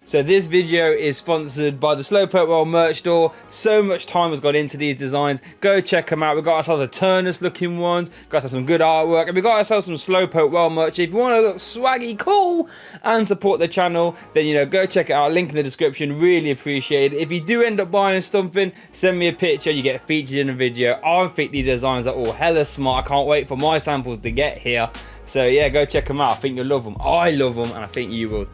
So this video is sponsored by the Slowpoke World merch store. So much time has gone into these designs. Go check them out. We got ourselves a Turnus looking ones, got ourselves some good artwork, and we got ourselves some Slowpoke World merch. If you want to look swaggy, cool, and support the channel, then go check it out. Link in the description. Really appreciate it. If you do end up buying something, send me a picture. You get featured in a video. I think these designs are all hella smart. I can't wait for my samples to get here. So yeah, go check them out. I think you'll love them. I love them, and I think you will.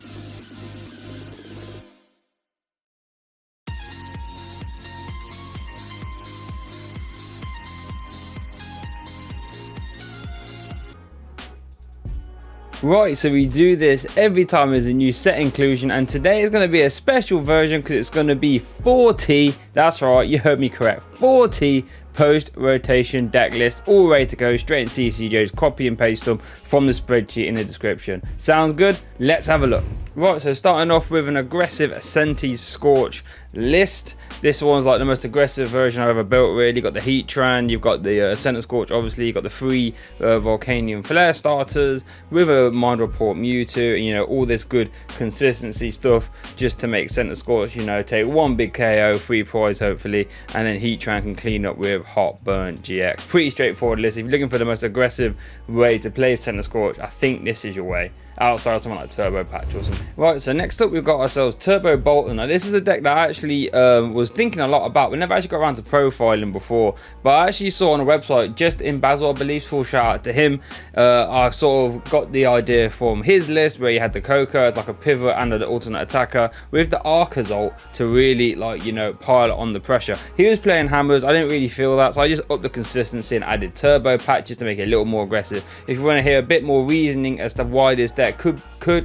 Right, so we do this every time there's a new set inclusion, and today is going to be a special version because it's going to be 40, that's right, you heard me correct, 40 post-rotation deck list, all ready to go straight into TCGs. Copy and paste them from the spreadsheet in the description. Sounds good? Let's have a look. Right, so starting off with an aggressive Senti Scorch list. This one's like the most aggressive version I've ever built, really. Got the Heatran, you've got the Center Scorch, obviously, you've got the 3 Volcanion Flare starters with a Mind Report Mewtwo, and all this good consistency stuff just to make Center Scorch, take one big KO, 3 prize hopefully, and then Heatran can clean up with Hot Burn GX. Pretty straightforward list. If you're looking for the most aggressive way to play Center Scorch, I think this is your way, outside of something like Turbo Patch or something. Right, so next up we've got ourselves Turbo Bolton. Now this is a deck that I actually was thinking a lot about. We never actually got around to profiling before, but I actually saw on a website, just in Basil, I believe, full shout out to him. I sort of got the idea from his list where he had the KOKO as like a pivot and an alternate attacker with the Arcazult to really pile on the pressure. He was playing hammers. I didn't really feel that, so I just upped the consistency and added Turbo Patches to make it a little more aggressive. If you want to hear a bit more reasoning as to why this deck could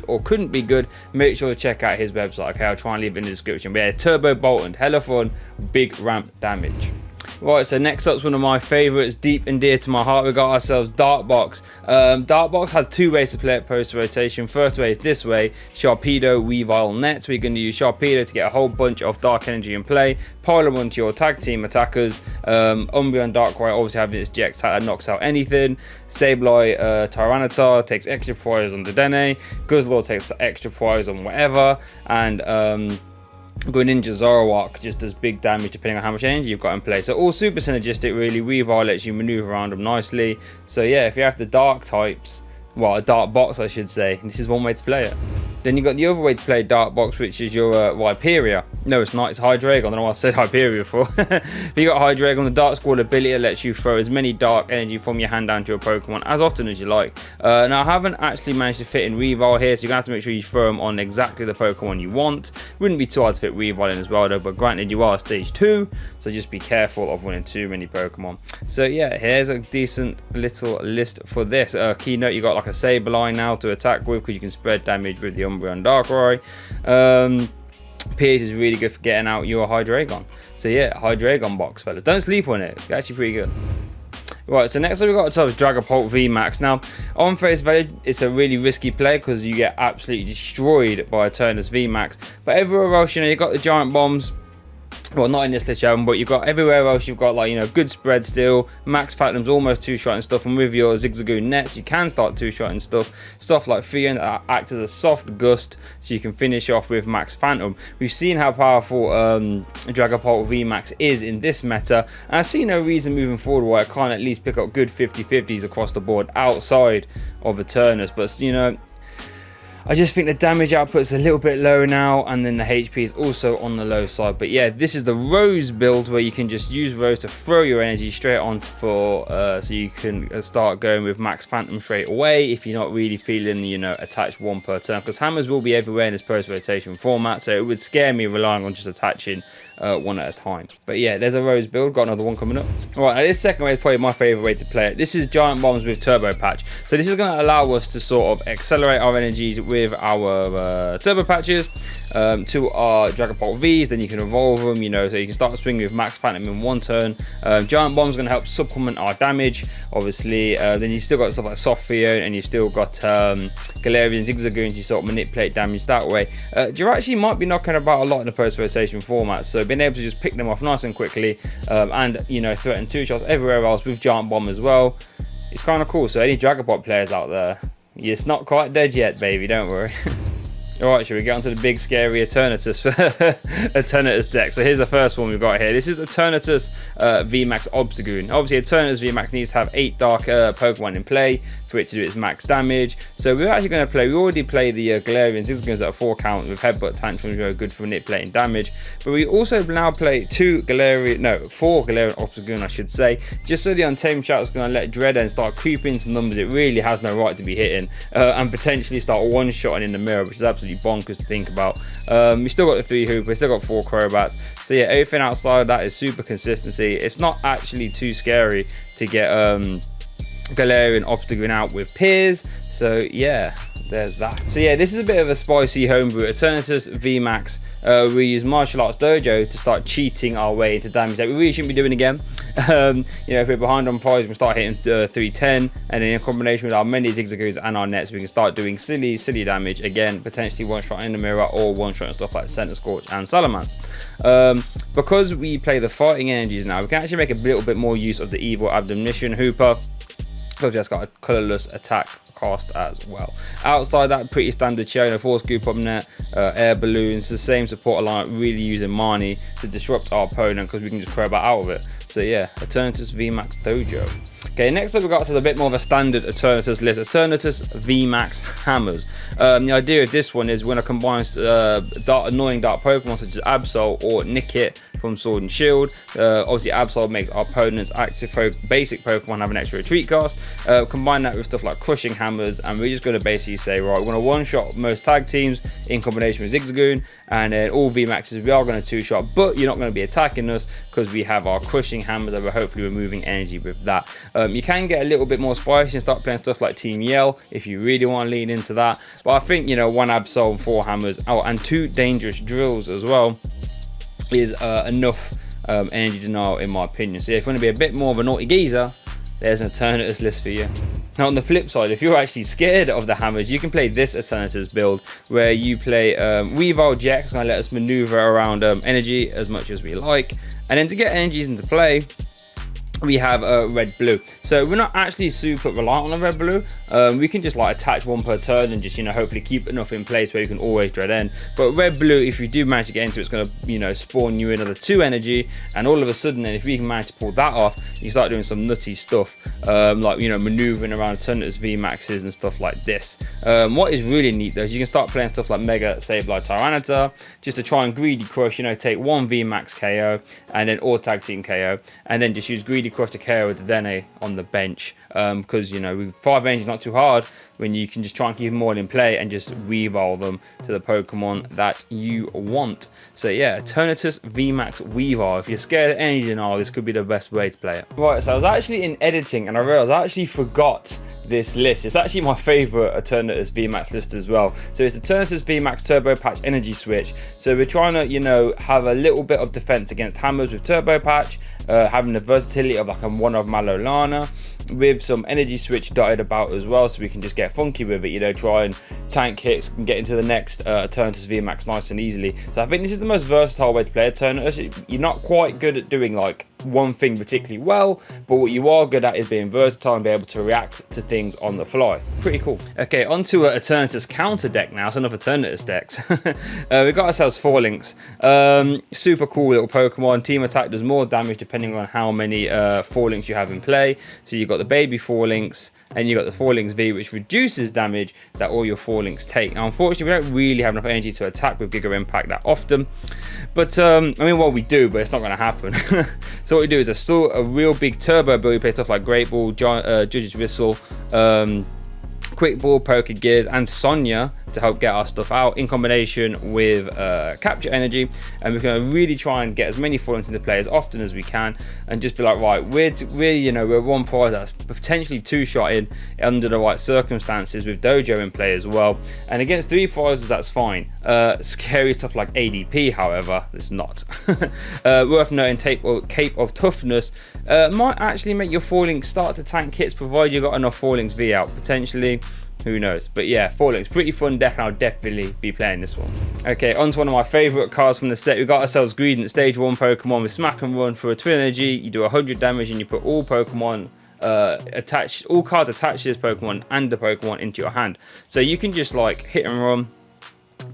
or couldn't be good, make sure to check out his website. Okay, I'll try and leave it in the description. But yeah, Turbo Bolton, hella fun, big ramp damage. Right, so next up's one of my favourites, deep and dear to my heart. We got ourselves Darkbox. Darkbox has 2 ways to play it post rotation. First way is this way, Sharpedo, Weavile, Nets. We're going to use Sharpedo to get a whole bunch of Dark Energy in play, pile them onto your tag team attackers. Umbreon Darkrai obviously having its GX attack that knocks out anything. Sableye Tyranitar takes extra prize on Dedenne. Guzzlord takes extra prize on whatever. And Greninja Zoroark just does big damage depending on how much energy you've got in play. So all super synergistic really. Weavile lets you maneuver around them nicely. So yeah, if you have the dark types, well, a dark box I should say, this is one way to play it. Then you got the other way to play Darkbox, which is your Hyperia. No, it's not. It's Hydreigon. I don't know why I said Hyperia before. You got Hydreigon. The Dark Squall ability lets you throw as many dark energy from your hand down to your Pokemon as often as you like. Now, I haven't actually managed to fit in Weavile here, so you're going to have to make sure you throw them on exactly the Pokemon you want. Wouldn't be too hard to fit Weavile in as well, though, but granted, you are stage 2, so just be careful of winning too many Pokemon. So yeah, here's a decent little list for this. Keynote, you got like a Sableye now to attack with, because you can spread damage with the Umbreon Darkrai. Pierce is really good for getting out your Hydreigon. So yeah, Hydreigon box, fellas. Don't sleep on it. It's actually pretty good. Right, so next up we've got ourselves Dragapult VMAX. Now, on face value, it's a really risky play because you get absolutely destroyed by a Turnus VMAX. But everywhere else, you got the Giant Bombs. Well, not in this list, but you've got everywhere else. You've got like good spread still. Max Phantom's almost 2-shotting stuff, and with your Zigzagoon Nets, you can start 2-shotting stuff. Stuff like Fion that acts as a soft gust, so you can finish off with Max Phantom. We've seen how powerful Dragapult VMAX is in this meta, and I see no reason moving forward why I can't at least pick up good 50-50s across the board outside of the Turnus. But I just think the damage output's a little bit low now, and then the HP is also on the low side. But yeah, this is the Rose build where you can just use Rose to throw your energy straight on so you can start going with Max Phantom straight away if you're not really feeling, attached 1 per turn, because hammers will be everywhere in this post-rotation format, so it would scare me relying on just attaching 1 at a time. But yeah, there's a Rose build. Got another one coming up. Alright, now this second way is probably my favourite way to play it. This is Giant Bombs with Turbo Patch. So this is going to allow us to sort of accelerate our energies with our Turbo Patches to our Dragapult Vs. Then you can evolve them, so you can start swinging with Max Phantom in 1 turn. Giant Bomb's going to help supplement our damage, obviously. Then you still got stuff like Soft Fion, and you've still got Galarian Zigzagoons. You sort of manipulate damage that way. Jirachi might be knocking about a lot in the post-rotation format, so being able to just pick them off nice and quickly and threaten 2 shots everywhere else with Giant Bomb as well, it's kind of cool. So any Dragapult players out there, it's not quite dead yet, baby, don't worry. Alright, should we get onto the big scary Eternatus Eternatus deck? So here's the first one we've got here. This is Eternatus VMAX Obstagoon. Obviously Eternatus VMAX needs to have 8 dark Pokemon in play for it to do its max damage. So we're actually going to play, we already played the Galarian Zigzagoons at a 4 count with Headbutt Tantrums, which are good for manipulating damage. But we also now play 4 Galarian Obstagoon I should say, just so the Untamed Shout is going to let Dreadend start creeping into numbers it really has no right to be hitting, and potentially start one-shotting in the mirror, which is absolutely bonkers to think about. We still got the 3 Hooper, we still got 4 Crobats, so yeah, everything outside of that is super consistency. It's not actually too scary to get Galarian Obstagoon out with Piers, so yeah, there's that. So yeah, this is a bit of a spicy homebrew. Eternatus VMAX, we use Martial Arts Dojo to start cheating our way into damage that we really shouldn't be doing again. You know, if we're behind on prize, we start hitting 310, and then in combination with our many Zigzagoons and our nets, we can start doing silly damage again, potentially one shot in the mirror or one shot and stuff like Center Scorch and Salamence. Because we play the fighting energies now, we can actually make a little bit more use of the evil Admonition Hooper, because that's got a colorless attack cast as well. Outside that, pretty standard show, you know, Force Scoop up net, air balloons, the same support line, really using Marnie to disrupt our opponent because we can just Crobat out of it. So yeah, Eternatus VMAX Dojo. Okay, next up we've got a bit more of a standard Eternatus list, Eternatus VMAX Hammers. The idea of this one is when it combines annoying dark Pokemon such as Absol or Nickit from Sword and Shield. Obviously Absol makes our opponent's active basic Pokemon have an extra retreat cast. Combine that with stuff like Crushing Hammers, and we're just going to basically say, right, we're going to one-shot most tag teams in combination with Zigzagoon, and then all VMAXs we are going to two-shot, but you're not going to be attacking us because we have our Crushing Hammers and we're hopefully removing energy with that. You can get a little bit more spicy and start playing stuff like Team Yell if you really want to lean into that, but I think, you know, 1 Absol and 4 Hammers, and 2 dangerous drills as well is enough energy denial in my opinion. So if you want to be a bit more of a naughty geezer, there's an Eternatus list for you. Now on the flip side, if you're actually scared of the hammers, you can play this Eternatus build where you play Weavile Jet. It's going to let us maneuver around energy as much as we like, and then to get energies into play, we have red blue. So we're not actually super reliant on the red blue. We can just like attach 1 per turn and just, you know, hopefully keep enough in place where you can always dread end. But red blue, if you do manage to get into it, it's going to, you know, spawn you another 2 energy, and all of a sudden then if we can manage to pull that off, you start doing some nutty stuff, like, you know, maneuvering around Eternatus VMAXs and stuff like this. What is really neat though is you can start playing stuff like Mega Sableye Tyranitar just to try and greedy crush, you know, take 1 VMAX KO and then or tag team KO, and then just use greedy crush to KO with the Dene on the bench, because, you know, with 5 range is not too hard when you can just try and keep them all in play and just Weavile them to the Pokemon that you want. So yeah, Eternatus VMAX Weavile. If you're scared of energy denial, this could be the best way to play it. Right, so I was actually in editing and I realized I actually forgot this list. It's actually my favorite Eternatus VMAX list as well. So it's Eternatus VMAX Turbo Patch Energy Switch. So we're trying to, you know, have a little bit of defense against hammers with Turbo Patch, having the versatility of like a one of Malolana with some energy switch dotted about as well, so we can just get funky with it, you know, try and tank hits and get into the next Eternatus VMAX nice and easily. So I think this is the most versatile way to play Eternatus. You're not quite good at doing like one thing particularly well, but what you are good at is being versatile and be able to react to things on the fly. Pretty cool. Okay, onto an Eternatus counter deck now. So enough Eternatus decks. We've got ourselves Forlinks. Super cool little Pokemon. Team attack does more damage depending on how many Forlinks you have in play. So you've got the baby Forlinks, and you got the Forlinks V, which reduces damage that all your Forlinks take. Now, unfortunately, we don't really have enough energy to attack with Giga Impact that often. But, I mean, well, we do, but it's not going to happen. So what we do is a real big turbo build. We play stuff like Great Ball, Judge's Whistle, Quick Ball, Poker Gears, and Sonya to help get our stuff out in combination with Capture Energy, and we're going to really try and get as many Forlinks into play as often as we can, and just be like, right, we're 1 prize that's potentially 2-shot in under the right circumstances with Dojo in play as well, and against 3 prizes that's fine. Scary stuff like ADP, however, it's not. Worth noting, Cape of Toughness might actually make your Forlinks start to tank hits, provided you got enough Forlinks V out potentially. Who knows? But yeah, Forlinks, pretty fun deck, and I'll definitely be playing this one. Okay, on to one of my favourite cards from the set. We've got ourselves Greedent, Stage 1 Pokemon with Smack and Run for a twin energy. You do 100 damage and you put all Pokemon cards attached to this Pokemon and the Pokemon into your hand. So you can just like hit and run,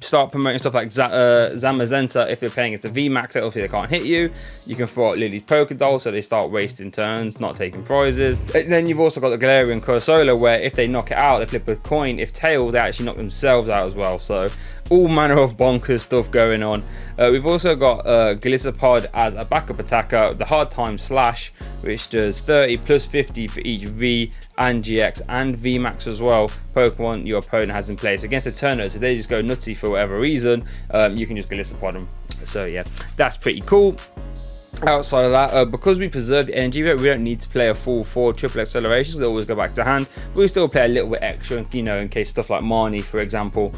start promoting stuff like Zamazenta. If they're playing against a VMAX, obviously they can't hit you. You can throw out Lily's Pokédoll, so they start wasting turns, not taking prizes. And then you've also got the Galarian Coalossal, where if they knock it out, they flip a coin. If tails, they actually knock themselves out as well. So all manner of bonkers stuff going on. We've also got Golisopod as a backup attacker, the Hard Time Slash, which does 30 plus 50 for each V and GX and VMAX as well Pokemon your opponent has in place. Against the Turners, if they just go nutty for whatever reason, you can just Golisopod them. So yeah, that's pretty cool. Outside of that, because we preserve the energy rate, we don't need to play a full 4 triple accelerations. They always go back to hand, but we still play a little bit extra, you know, in case stuff like Marnie, for example.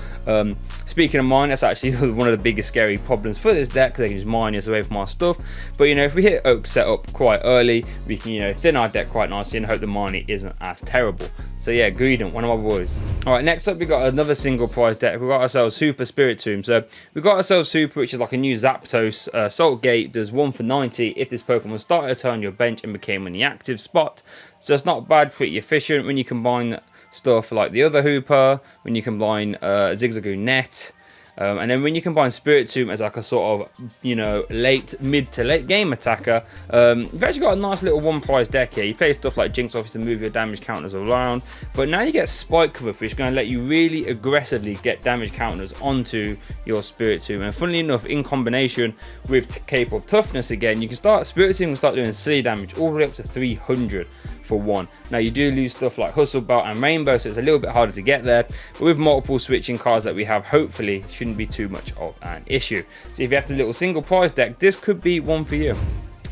Speaking of Marnie, that's actually one of the biggest scary problems for this deck, because they can just Marnie us away from our stuff. But you know, if we hit Oak setup quite early, we can, you know, thin our deck quite nicely and hope the Marnie isn't as terrible. So yeah, Greedent, one of my boys. All right, next up we got another single prize deck. We got ourselves Super Spiritomb. So we got ourselves Super, which is like a new Zapdos. Salt Gate does 1 for 90 if this Pokemon started a turn on your bench and became in the active spot. So it's not bad, pretty efficient when you combine stuff like the other Hooper, when you combine Zigzagoon Net. And then when you combine Spiritomb as like a sort of, you know, mid to late game attacker, you've actually got a nice little one prize deck here. You play stuff like Jinx Office to move your damage counters around, but now you get Spike Cover, which is going to let you really aggressively get damage counters onto your Spiritomb. And funnily enough, in combination with Cape of Toughness again, you can start Spiritomb and start doing silly damage all the way up to 300. For one. Now you do lose stuff like Hustle Belt and Rainbow, so it's a little bit harder to get there, but with multiple switching cards that we have, hopefully shouldn't be too much of an issue. So if you have the little single prize deck, this could be one for you.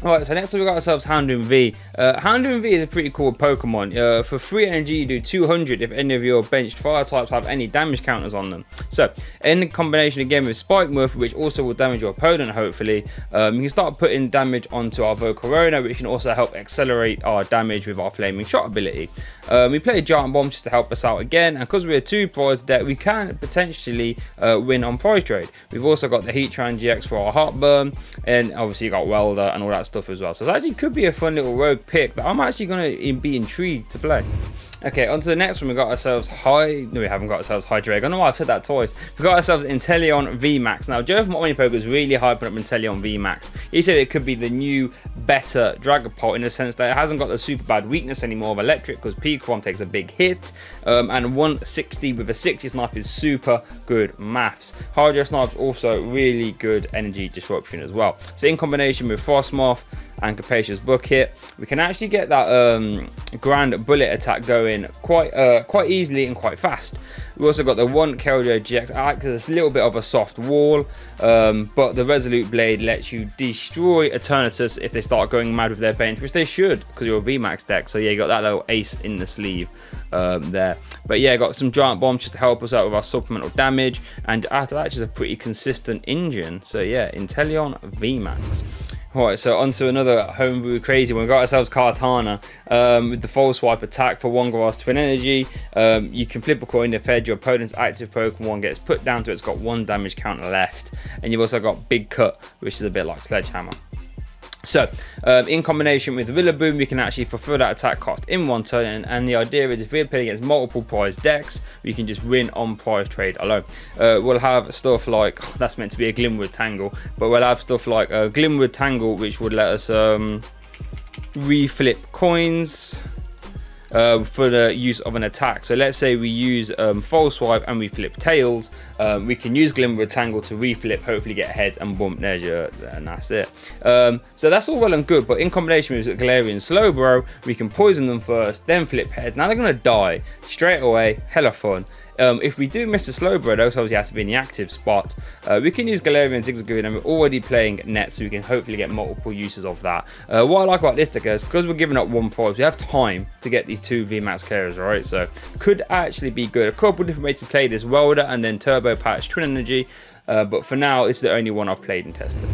Alright, so next up we got ourselves Houndoom V. Houndoom V is a pretty cool Pokemon. For free energy you do 200 if any of your benched fire types have any damage counters on them. So in combination again with Spike Muff, which also will damage your opponent hopefully, you can start putting damage onto our Volcarona, which can also help accelerate our damage with our Flaming Shot ability. We play Giant Bomb just to help us out again, and because we're a 2 prize deck, we can potentially win on prize trade. We've also got the Heatran GX for our Heartburn, and obviously you got Welder and all that stuff as well. So it actually could be a fun little rogue pick that I'm actually going to be intrigued to play. Okay, on to the next one. We got ourselves no, we haven't got ourselves Hydreigon. I don't know why I've said that twice. We got ourselves Inteleon VMAX. Now, Joe from Omnipoke was really hyping up Inteleon VMAX. He said it could be the new, better Dragapult in the sense that it hasn't got the super bad weakness anymore of Electric, because Pikarom takes a big hit. And 160 with a 60 snipe is super good maths. Hydro Snipe's also really good energy disruption as well. So in combination with Frosmoth and Capacious Bucket, we can actually get that Grand Bullet attack going quite easily and quite fast. We also got the one Keldeo GX, acts as a little bit of a soft wall, but the Resolute Blade lets you destroy Eternatus if they start going mad with their bench, which they should because you're a VMAX deck. So yeah, you got that little ace in the sleeve there. But yeah, got some Giant Bombs just to help us out with our supplemental damage, and after that, just a pretty consistent engine. So yeah, Inteleon VMAX. Alright, so onto another homebrew crazy one. We got ourselves Kartana with the False Swipe attack for 1 grass twin energy. You can flip a coin if your opponent's active Pokemon gets put down to it. It's got 1 damage counter left. And you've also got Big Cut, which is a bit like Sledgehammer. So, in combination with Rillaboom, we can actually fulfill that attack cost in 1 turn, and the idea is if we're playing against multiple prize decks, we can just win on prize trade alone. We'll have stuff like, that's meant to be a Glimwood Tangle, but we'll have stuff like a Glimwood Tangle, which would let us reflip coins for the use of an attack. So let's say we use False Swipe and we flip Tails, we can use Glimwood Tangle to reflip, hopefully get heads and bump, there's your, and that's it. So that's all well and good, but in combination with Galarian Slowbro, we can poison them first, then flip heads. Now they're going to die straight away, hella fun. If we do miss the Slowbro, though, so obviously it has to be in the active spot, we can use Galarian Zigzagoon, and we're already playing Net, so we can hopefully get multiple uses of that. What I like about this deck is, because we're giving up 1 prize, we have time to get these 2 VMAX carriers, alright? So, could actually be good. A couple different ways to play this, Welder and then Turbo Patch Twin Energy, but for now, it's the only one I've played and tested.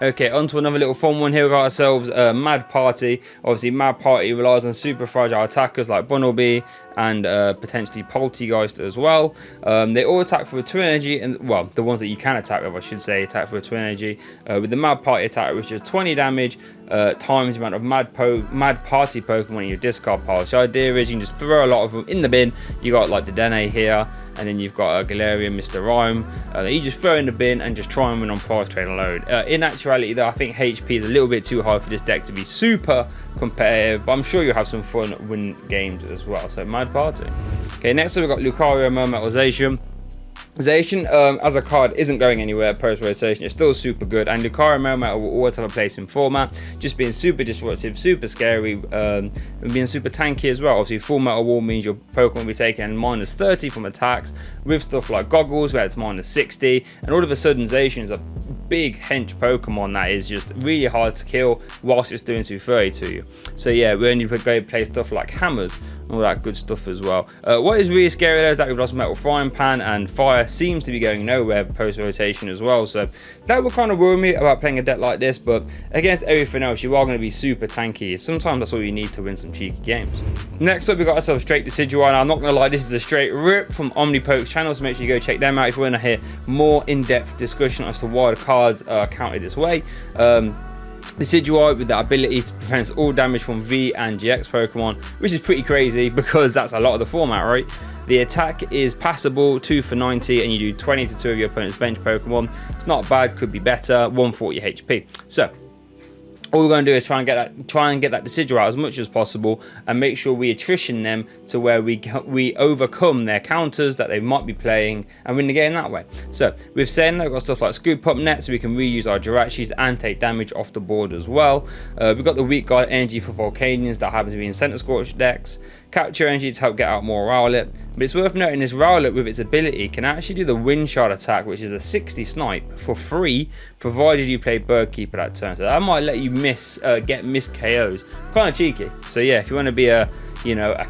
Okay, on to another little fun one here. We got ourselves Mad Party. Obviously, Mad Party relies on super fragile attackers like Bunnelby, and potentially Poltegeist as well. They all attack for a 2 energy, and well, the ones that you can attack with, I should say, attack for a 2 energy with the Mad Party attack, which is 20 damage times the amount of Mad Party Pokemon in your discard pile. So the idea is you can just throw a lot of them in the bin. You got like the Dene here, and then you've got a Galarian, Mr. Rhyme. You just throw in the bin and just try and win on prize trade alone. In actuality though, I think HP is a little bit too hard for this deck to be super competitive, but I'm sure you'll have some fun win games as well. So Mad Party. Okay, next up we've got Lucario, Mermetal, Zacian. Zacian as a card isn't going anywhere post rotation. It's still super good, and Lucario Mermetal will always have a place in format, just being super disruptive, super scary, and being super tanky as well. Obviously full Metal Wall means your Pokemon will be taking minus 30 from attacks, with stuff like Goggles where it's minus 60, and all of a sudden Zacian is a big hench Pokemon that is just really hard to kill whilst it's doing 230 to you. So yeah, we only play stuff like Hammers, all that good stuff as well. What is really scary though is that we've lost Metal Frying Pan, and Fire seems to be going nowhere post rotation as well, so that would kind of worry me about playing a deck like this. But against everything else, you are going to be super tanky. Sometimes that's all you need to win some cheeky games. Next up, we got ourselves straight Decidueye. Now I'm not going to lie, this is a straight rip from Omnipoke's channel, so make sure you go check them out if you want to hear more in-depth discussion as to why the cards are counted this way. Decidueye with the ability to prevent all damage from V and GX Pokemon, which is pretty crazy because that's a lot of the format, right? The attack is passable, 2 for 90, and you do 20 to 2 of your opponent's bench Pokemon. It's not bad, could be better. 140 HP. So all we're going to do is try and get that Decidueye out as much as possible, and make sure we attrition them to where we overcome their counters that they might be playing and win the game that way. So with saying that, we've got stuff like Scoop Up Net, so we can reuse our Jirachis and take damage off the board as well. We've got the Weak Guard Energy for Volcanions that happens to be in Center Scorch decks. Capture Energy to help get out more Rowlet, but it's worth noting this Rowlet with its ability can actually do the Wind Shard attack, which is a 60 snipe for free, provided you play Bird Keeper that turn. So that might let you get missed KOs. Kind of cheeky. So yeah, if you want to be a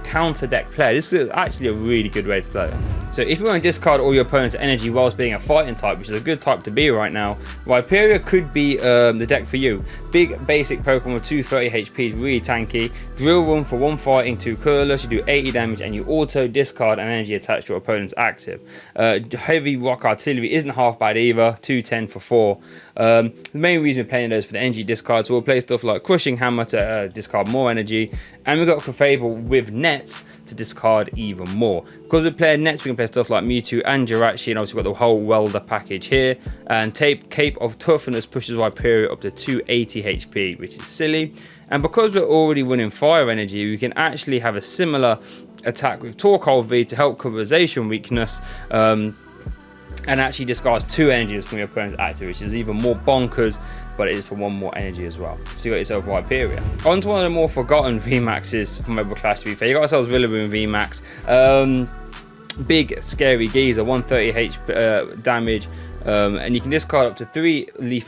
counter deck player, this is actually a really good way to play it. So if you want to discard all your opponent's energy whilst being a fighting type, which is a good type to be right now, Rhyperior could be the deck for you. Big basic Pokemon with 230 HP is really tanky. Drill Room for 1 fighting, 2 colorless, you do 80 damage, and you auto discard an energy attached to your opponent's active. Heavy Rock Artillery isn't half bad either, 210 for 4. The main reason we're playing those for the energy discard, so we'll play stuff like Crushing Hammer to discard more energy, and we've got Clefable with Nets to discard even more. Because we're playing Nets, we can play stuff like Mewtwo and Jirachi, and obviously we've got the whole Welder package here. And Cape of Toughness pushes Rhyperior up to 280 HP, which is silly. And because we're already running Fire Energy, we can actually have a similar attack with Torkoal V to help cover Zacian weakness. And actually discards 2 energies from your opponent's active, which is even more bonkers, but it is for 1 more energy as well. So you got yourself Rhyperior. On to one of the more forgotten VMAXs from Mobile Clash, to be fair. You got yourselves Rillaboom VMAX. Big scary geezer, 130 HP damage, and you can discard up to 3 leaf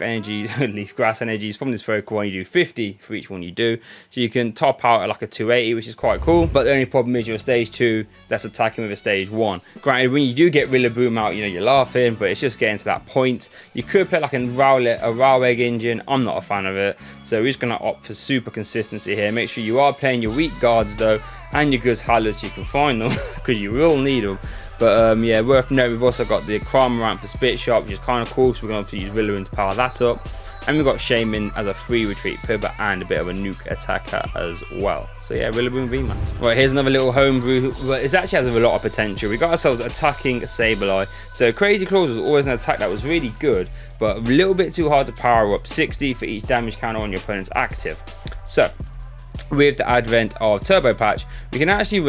grass energies from this Pokemon. You do 50 for each one you do, so you can top out at like a 280, which is quite cool. But the only problem is you're a stage 2 that's attacking with a stage 1. Granted, when you do get Rillaboom out, you're laughing, but it's just getting to that point. You could play like a Raw Egg Engine. I'm not a fan of it, so we're just gonna opt for super consistency here. Make sure you are playing your weak guards though, and your good Hallers, you can find them because you will need them. But yeah, worth noting, we've also got the Cramorant for Spit Shot, which is kind of cool, so we're going to use Rillaboom to power that up. And we've got Shaman as a free retreat pivot and a bit of a nuke attacker as well. So yeah, Rillaboom VMAX. Right, here's another little homebrew. Well, it actually has a lot of potential. We got ourselves attacking Sableye. So Crazy Claws was always an attack that was really good, but a little bit too hard to power up. 60 for each damage counter on your opponent's active. So with the advent of Turbo Patch, we can actually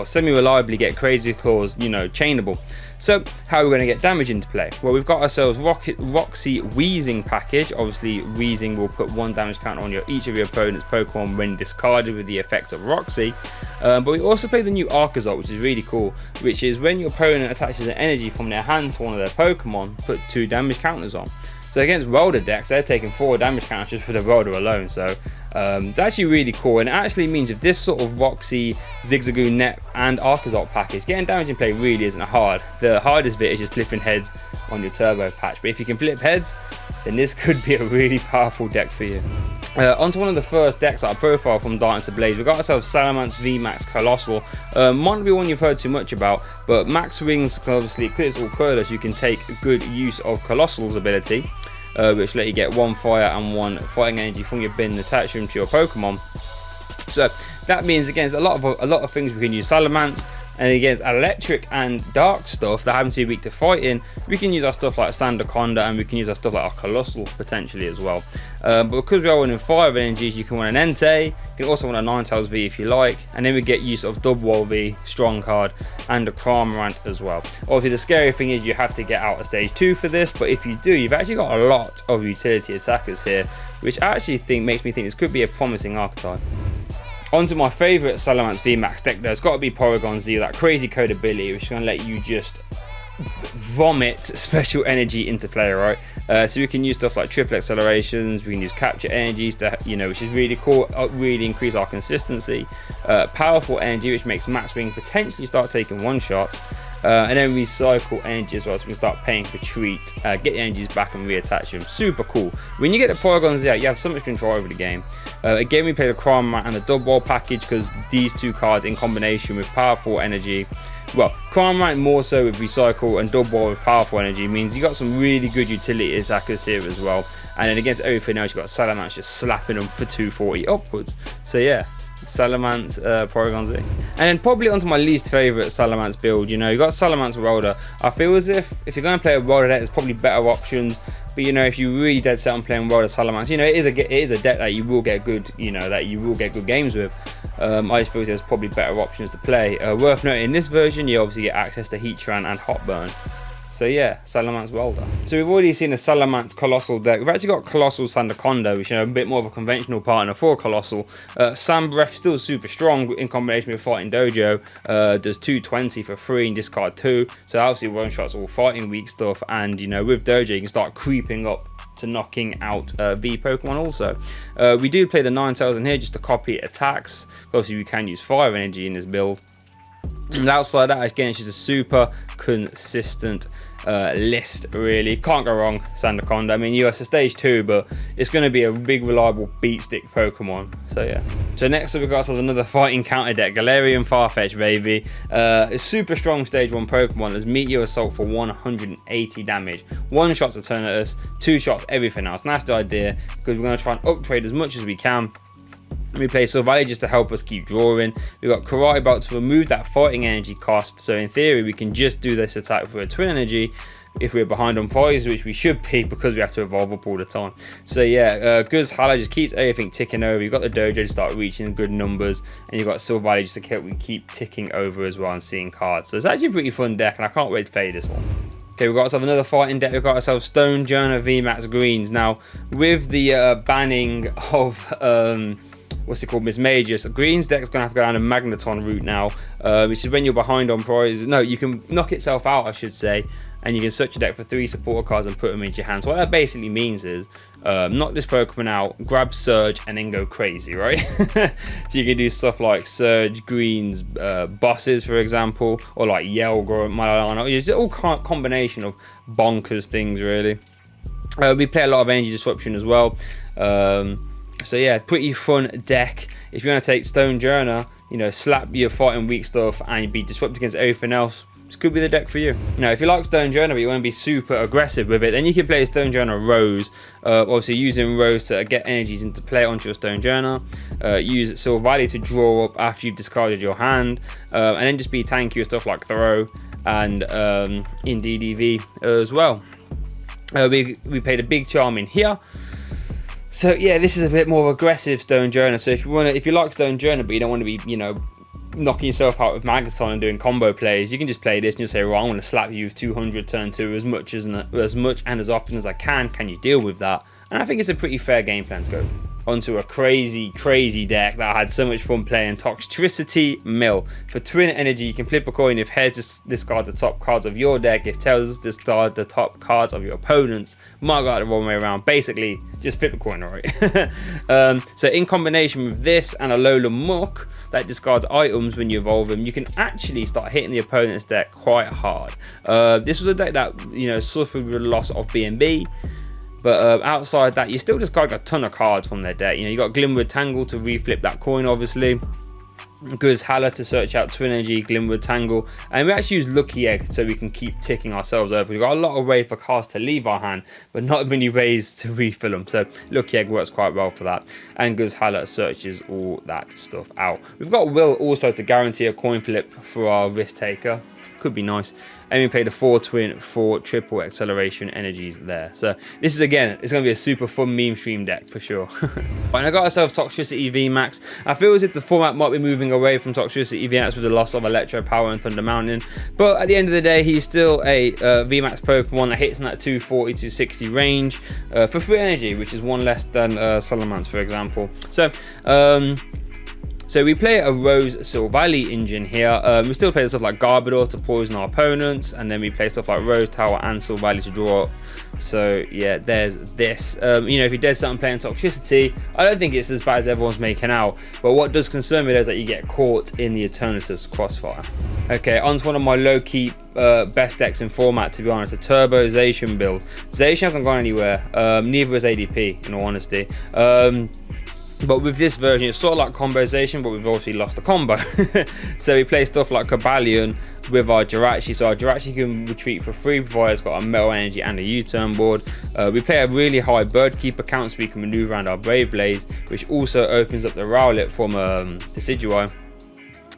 semi-reliably get Crazy Claws, chainable. So how are we going to get damage into play? Well, we've got ourselves Roxie Wheezing package. Obviously, Wheezing will put 1 damage counter on each of your opponent's Pokemon when discarded with the effect of Roxie. But we also play the new Arcazot, which is really cool, which is when your opponent attaches an energy from their hand to one of their Pokemon, put 2 damage counters on. So against Welder decks, they're taking 4 damage counters just for the Welder alone. So it's actually really cool, and it actually means with this sort of Roxie, Zigzagoon, Net, and Arcazot package, getting damage in play really isn't hard. The hardest bit is just flipping heads on your Turbo Patch. But if you can flip heads, then this could be a really powerful deck for you. Onto one of the first decks that I profiled from Darkness Ablaze. We've got ourselves Salamence VMAX Coalossal. Might not be one you've heard too much about, but Max Wings, obviously, because it's all colorless, you can take good use of Coalossal's ability, which let you get 1 fire and 1 fighting energy from your bin and attach them to your Pokemon. So that means against a lot of things we can use Salamence, and against electric and dark stuff that happens to be weak to fighting, we can use our stuff like Sandaconda, and we can use our stuff like our Coalossal potentially as well. But because we are running 5 energies, you can run an Entei, you can also run a Ninetales V if you like, and then we get use of Dubwol V, Strong Card, and a Cramorant as well. Obviously the scary thing is you have to get out of stage 2 for this, but if you do, you've actually got a lot of utility attackers here, which I actually makes me think this could be a promising archetype. Onto my favourite Salamence VMAX deck though, it's got to be Porygon Z, that crazy code ability which is going to let you just vomit special energy into play, right? So we can use stuff like triple accelerations, we can use capture energies to, which is really cool, really increase our consistency. Powerful energy, which makes Max Wing potentially start taking one-shots. And then recycle energy as well, so we can start paying for treat, get the energies back and reattach them. Super cool. When you get the Porygon Z out, you have so much control over the game. Again, we play the Cramorant and the Dubwol package because these two cards in combination with powerful energy, well, Cramorant more so with recycle and Dubwol with powerful energy, means you got some really good utility attackers here as well. And then against everything else, you got Salamence just slapping them for 240 upwards. So yeah, Salamence, Porygon Z. And then probably onto my least favourite Salamence build, you got Salamence Welder. I feel as if you're going to play a Welder deck, there's probably better options. But if you really dead set on playing Welder Salamence, it is a deck that you will get good, good games with. I just feel there's probably better options to play. Worth noting, in this version, you obviously get access to Heatran and Hotburn. So yeah, Salamence Welder. So we've already seen a Salamence Coalossal deck. We've actually got Coalossal Sandaconda, which is a bit more of a conventional partner for Coalossal. Sandbreath still super strong in combination with Fighting Dojo. Does 220 for free and discard 2. So obviously one shots all fighting weak stuff, and with Dojo you can start creeping up to knocking out V Pokemon also. We do play the Ninetales in here just to copy attacks. Obviously we can use fire energy in this build. And outside that, again, it's just a super consistent list, really. Can't go wrong, Sandaconda. I mean, it's a stage 2, but it's going to be a big, reliable beat stick Pokemon. So, yeah. So, next up, we've got another fighting counter deck. Galarian Farfetch, baby. A super strong stage 1 Pokemon. There's Meteor Assault for 180 damage. 1 shot to Eternatus, 2 shots everything else. And that's the idea, because we're going to try and uptrade as much as we can. We play Silvally just to help us keep drawing. We've got Karate Belt to remove that fighting energy cost. So in theory, we can just do this attack for a twin energy if we're behind on prizes, which we should be because we have to evolve up all the time. So yeah, Guz Hala just keeps everything ticking over. You've got the Dojo to start reaching good numbers, and you've got Silvally just to keep ticking over as well and seeing cards. So it's actually a pretty fun deck, and I can't wait to play this one. Okay, we've got ourselves another fighting deck. We've got ourselves Stonjourner VMAX Greens. Now, with the banning of what's it called, Miss Majors, Green's deck's gonna have to go down a Magneton route now, which is when you're behind on prizes. No, you can knock itself out, I should say, and you can search your deck for 3 supporter cards and put them into your hands. What that basically means is knock this Pokemon out, grab Surge, and then go crazy, right? So you can do stuff like Surge, Green's bosses, for example, or like Yelgor, Malamar. It's all combination of bonkers things, really. We play a lot of Energy Disruption as well. So yeah, pretty fun deck. If you want to take Stonjourner, slap your fighting weak stuff and be disrupted against everything else, this could be the deck for you. Now, if you like Stonjourner but you want to be super aggressive with it, then you can play Stonjourner Rose. Obviously using Rose to get energies into play onto your Stonjourner. Use Silvally to draw up after you've discarded your hand. And then just be tanky with stuff like Throw and in DDV as well. We played a big charm in here. So yeah, this is a bit more aggressive Stonjourner. So if you like Stonjourner but you don't want to be, knocking yourself out with Magneton and doing combo plays, you can just play this and you'll say, well, I'm going to slap you with 200 turn 2 as much and as often as I can. Can you deal with that? And I think it's a pretty fair game plan to go onto a crazy deck that I had so much fun playing. Toxictrity Mill. For twin energy, you can flip a coin. If heads, discard the top cards of your deck. If tails, discard the top cards of your opponents. Might go the wrong way around. Basically, just flip a coin, alright? So in combination with this and a Alola Muck that discards items when you evolve them, you can actually start hitting the opponent's deck quite hard. This was a deck that suffered with the loss of B&B. But outside that, you still discard a ton of cards from their deck. You know, you got Glimwood Tangle to reflip that coin, obviously. Guz Hala to search out Twin Energy, Glimwood Tangle, and we actually use Lucky Egg so we can keep ticking ourselves over. We've got a lot of ways for cards to leave our hand, but not many ways to refill them. So Lucky Egg works quite well for that, and Guz Hala searches all that stuff out. We've got Will also to guarantee a coin flip for our Risk Taker. Could be nice. And we played a 4 twin, 4 triple acceleration energies there. So this is, again, it's going to be a super fun meme stream deck for sure. And I got ourselves Toxictrity VMAX. I feel as if the format might be moving away from Toxictrity VMAX with the loss of Electro Power and Thunder Mountain. But at the end of the day, he's still a VMAX Pokemon that hits in that 240 to 60 range for 3 energy, which is 1 less than Salamence, for example. So we play a Rose Silvally engine here. We still play stuff like Garbodor to poison our opponents, and then we play stuff like Rose Tower and Silvally to draw up. So yeah, there's this. You know, if you're dead set on playing Toxicity, I don't think it's as bad as everyone's making out. But what does concern me is that you get caught in the Eternatus crossfire. Okay, on to one of my low-key best decks in format, to be honest, a Turbo Zacian build. Zacian hasn't gone anywhere, neither has ADP, in all honesty. But with this version, it's sort of like Combo Zacian, but we've obviously lost the combo. So we play stuff like Copperajah with our Jirachi. So our Jirachi can retreat for free, provided it's got a Metal Energy and a U-turn board. We play a really high Bird Keeper count so we can maneuver around our Brave Blaze, which also opens up the Rowlet from Decidueye.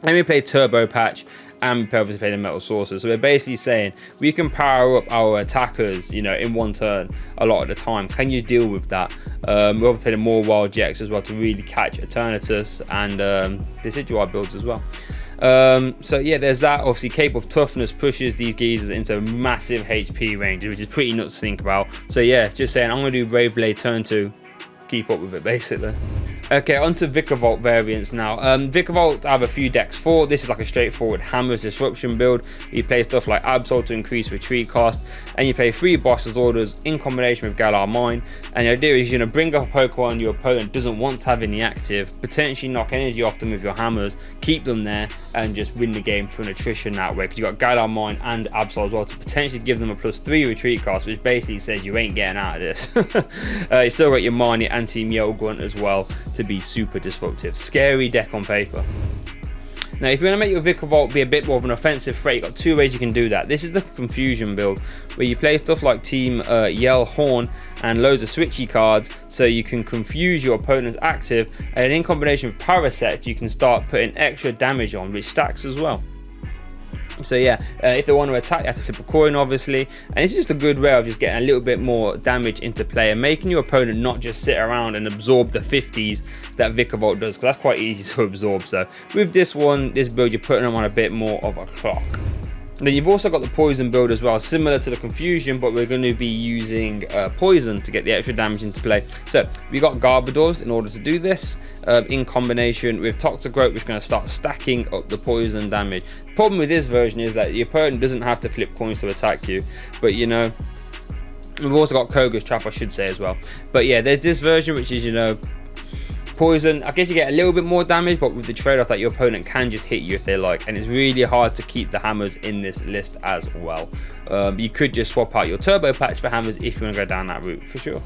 And we play Turbo Patch, and we obviously play the Metal Saucer. So we're basically saying we can power up our attackers, you know, in one turn a lot of the time. Can you deal with that? We also play the more Wild Jets as well to really catch Eternatus and Decidueye builds as well. So yeah, there's that. Obviously, Cape of Toughness pushes these geezers into massive HP ranges, which is pretty nuts to think about. So yeah, just saying, I'm going to do Brave Blade turn 2. Keep up with it, basically. Okay, on to Vikavolt variants now. Vikavolt I have a few decks for. This is like a straightforward Hammer's Disruption build. You play stuff like Absol to increase retreat cost, and you play 3 Boss's Orders in combination with Galar Mine. And the idea is you're going to bring up a Pokemon your opponent doesn't want to have in the active, potentially knock energy off them with your hammers, keep them there, and just win the game through an attrition that way. Because you got Galar Mine and Absol as well to potentially give them a +3 retreat cost, which basically says you ain't getting out of this. You still got your Marnie and Team Yell Grunt as well to be super disruptive. Scary deck on paper. Now, if you want to make your Vikavolt be a bit more of an offensive threat, you've got 2 ways you can do that. This is the Confusion build, where you play stuff like Team Yell Horn and loads of switchy cards, so you can confuse your opponent's active, and in combination with Parasect, you can start putting extra damage on, which stacks as well. So yeah, if they want to attack, you have to flip a coin, obviously, and it's just a good way of just getting a little bit more damage into play and making your opponent not just sit around and absorb the 50s that Vikavolt does, because that's quite easy to absorb. So with this build, you're putting them on a bit more of a clock. And then you've also got the Poison build as well, similar to the Confusion, but we're going to be using Poison to get the extra damage into play. So we got Garbodors in order to do this, in combination with Toxictrity, which is going to start stacking up the Poison damage. The problem with this version is that your opponent doesn't have to flip coins to attack you, but you know, we've also got Koga's Trap, I should say, as well. But yeah, there's this version which is, you know, Poison. I guess you get a little bit more damage, but with the trade-off that your opponent can just hit you if they like, and it's really hard to keep the hammers in this list as well. You could just swap out your Turbo Patch for hammers if you want to go down that route, for sure.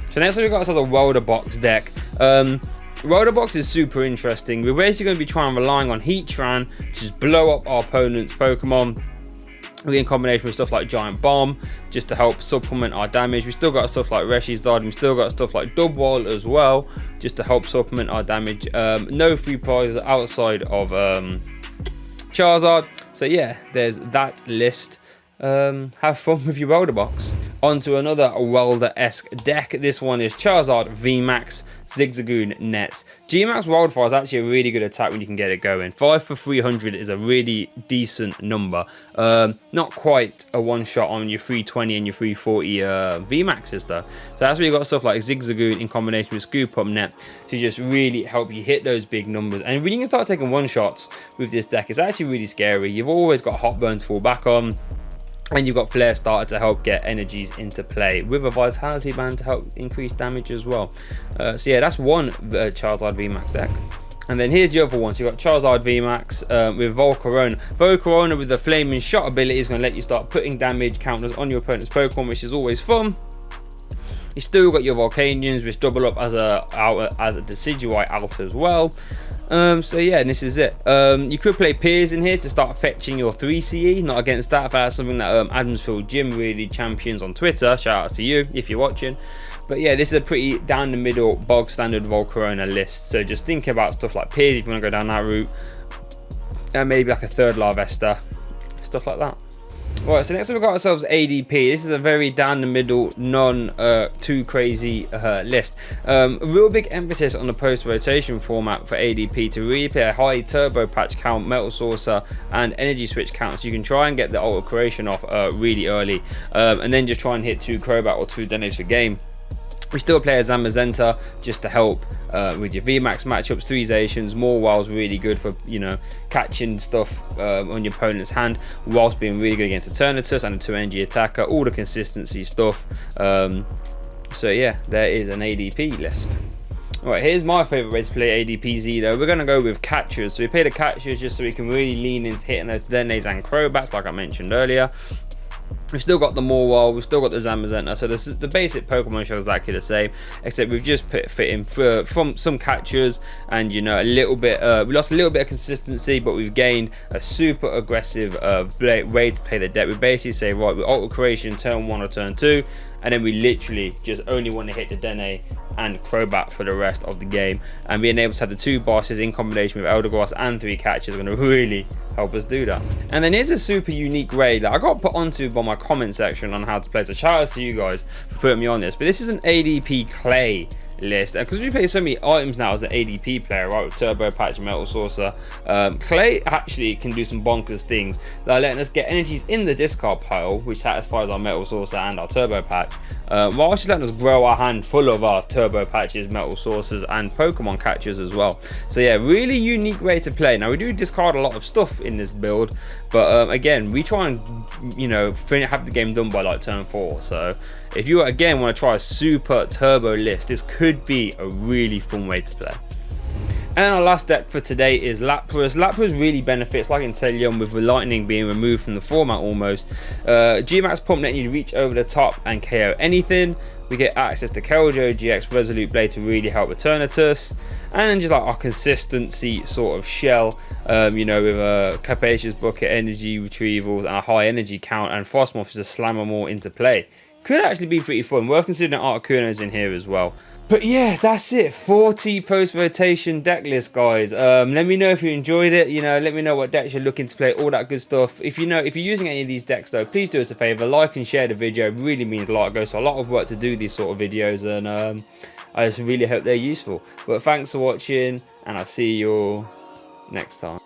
So next we've got ourselves a Welder Box deck. Welder Box is super interesting. We're basically going to be relying on Heatran to just blow up our opponent's Pokemon, in combination with stuff like Giant Bomb, just to help supplement our damage. We still got stuff like Reshizard, and we still got stuff like Dubwall as well, just to help supplement our damage. No free prizes outside of Charizard. So yeah, there's that list. Have fun with your Welder Box. On to another Welder-esque deck. This one is Charizard VMAX Zigzagoon Nets. Gmax Wildfire is actually a really good attack when you can get it going. 5 for 300 is a really decent number. Not quite a one-shot on your 320 and your 340 VMAXs though. So that's where you got stuff like Zigzagoon in combination with Scoop Up Net to just really help you hit those big numbers. And when you can start taking one-shots with this deck, it's actually really scary. You've always got Hot Burn to fall back on, and you've got Flare Starter to help get energies into play, with a Vitality Band to help increase damage as well. So yeah, that's one Charizard VMAX deck. And then here's the other one. So you've got Charizard VMAX with Volkner. Volkner with the Flaming Shot ability is going to let you start putting damage counters on your opponent's Pokemon, which is always fun. You still got your Volcanions, which double up as a Decidueye out as well. So yeah, and this is it. You could play Piers in here to start fetching your 3 CE, not against that, but that's something that Adamsfield Jim really champions on Twitter. Shout out to you if you're watching. But yeah, this is a pretty down the middle bog standard Volcarona list, so just think about stuff like Piers if you want to go down that route, and maybe like a third Larvesta, stuff like that. Right, so next we've got ourselves ADP. This is a very down the middle, non too crazy list. A real big emphasis on the post rotation format for ADP to really play a high turbo patch count, metal saucer and energy switch count, so you can try and get the ultra creation off really early, and then just try and hit 2 Crobat or 2 Denes a game. We still play a Zamazenta just to help with your VMAX matchups. 3 Zacians, more whilst really good for, you know, catching stuff on your opponent's hand, whilst being really good against Eternatus and a 2 energy attacker, all the consistency stuff. So yeah, there is an ADP list. Alright, here's my favourite way to play ADPZ though. We're going to go with catchers. So we play the catchers just so we can really lean into hitting those Denes and Crobats like I mentioned earlier. We've still got the Morwell, we've still got the Zamazenta, so this is the basic Pokemon show is exactly the same, except we've just fit in from some catchers, and you know, a little bit, we lost a little bit of consistency, but we've gained a super aggressive way to play the deck. We basically say, right, we Ultra Creation turn 1 or turn 2, and then we literally just only want to hit the Dene and Crobat for the rest of the game, and being able to have the 2 bosses in combination with Eldegoss and 3 catchers are going to really help us do that. And then here's a super unique raid that I got put onto by my comment section on how to play, so shout out to you guys for putting me on this. But this is an ADP clay list, and because we play so many items now as an ADP player, right, with Turbo Patch, Metal Saucer, clay actually can do some bonkers things that are letting us get energies in the discard pile, which satisfies our Metal Saucer and our Turbo Patch, while just letting us grow our hand full of our Turbo Patches, Metal Saucers and Pokemon catchers as well. So yeah, really unique way to play. Now we do discard a lot of stuff in this build, but again, we try and, you know, have the game done by like turn 4. So if you again want to try a super turbo list, this could be a really fun way to play. And our last deck for today is Lapras. Lapras really benefits, like Inteleon, with the lightning being removed from the format almost. G-Max Pump letting you reach over the top and KO anything. We get access to Keldeo GX Resolute Blade to really help Eternatus. And then just like our consistency sort of shell, you know, with a Capacious Bucket, energy retrievals and a high energy count, and Frosmoth is to slam them all into play. Could actually be pretty fun. Worth considering Articuno's in here as well. But yeah, that's it. 40 post-rotation deck list, guys. Let me know if you enjoyed it. You know, let me know what decks you're looking to play, all that good stuff. If you know, if you're using any of these decks though, please do us a favor, like and share the video. It really means a lot. It goes to a lot of work to do these sort of videos, and I just really hope they're useful. But thanks for watching, and I'll see you all next time.